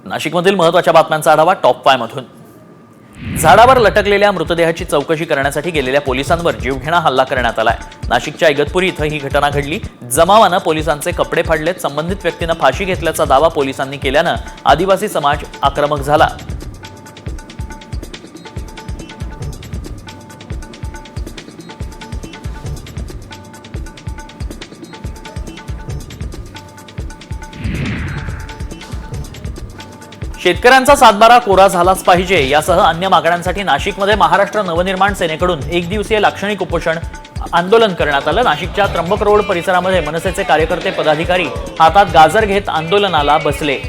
नाशिकमधील महत्त्वाच्या बातम्यांचा आढावा टॉप 5 मधून। झाडावर लटकलेल्या मृतदेहाची चौकशी करण्यासाठी गेलेल्या पोलिसांवर जीवघेणा हल्ला करण्यात आलाय। नाशिकच्या इगतपुरी इथं ही घटना घडली। जमावानं पोलिसांचे कपडे फाडलेत। संबंधित व्यक्तीनं फाशी घेतल्याचा दावा पोलिसांनी केल्यानं आदिवासी समाज आक्रमक झाला। शेतकऱ्यांचा सातबारा कोरा झालाच पाहिजे यासह अन्य मागण्यांसाठी नाशिकमध्ये महाराष्ट्र नवनिर्माण सेनेकडून एक दिवसीय लाक्षणिक उपोषण आंदोलन करण्यात आलं। नाशिकच्या त्र्यंबक रोड परिसरामध्ये मनसेचे कार्यकर्ते पदाधिकारी हातात गाजर घेत आंदोलनाला बसले।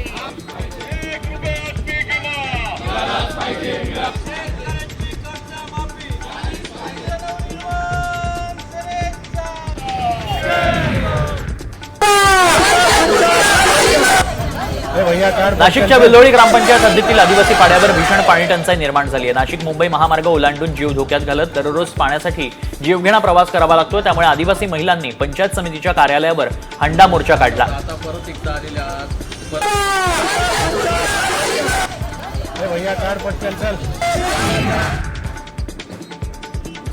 नाशिकच्या बिल्लोळी ग्रामपंचायत हद्दीतील आदिवासी पाड्यावर भीषण पाणी टंचाई निर्माण झाली आहे। नाशिक मुंबई महामार्ग ओलांडून जीव धोक्यात घालत दररोज पाण्यासाठी जीवघेणा प्रवास करावा लागतो। त्यामुळे आदिवासी महिलांनी पंचायत समितीच्या कार्यालयावर हंडा मोर्चा काढला।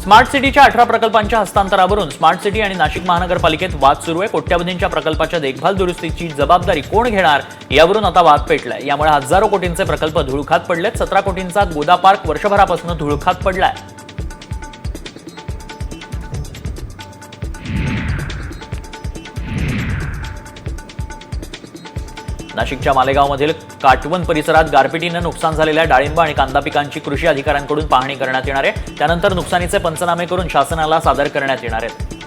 स्मार्ट सिटीच्या 18 प्रकल्पांच्या हस्तांतरावरून स्मार्ट सिटी आणि नाशिक महानगरपालिकेत वाद सुरू आहे। कोट्यवधींच्या प्रकल्पाच्या देखभाल दुरुस्तीची जबाबदारी कोण घेणार यावरून आता वाद पेटलाय। यामुळे हजारो कोटींचे प्रकल्प धुळखात पडलेत। 17 कोटींचा गोदा पार्क वर्षभरापासून धुळखात पडलाय। नाशिकच्या मालेगावमधील काटवण परिसरात गारपिटीनं नुकसान झालेल्या डाळिंब आणि कांदा पिकांची कृषी अधिकाऱ्यांकडून पाहणी करण्यात येणार आहे। त्यानंतर नुकसानीचे पंचनामे करून शासनाला सादर करण्यात येणार आहेत।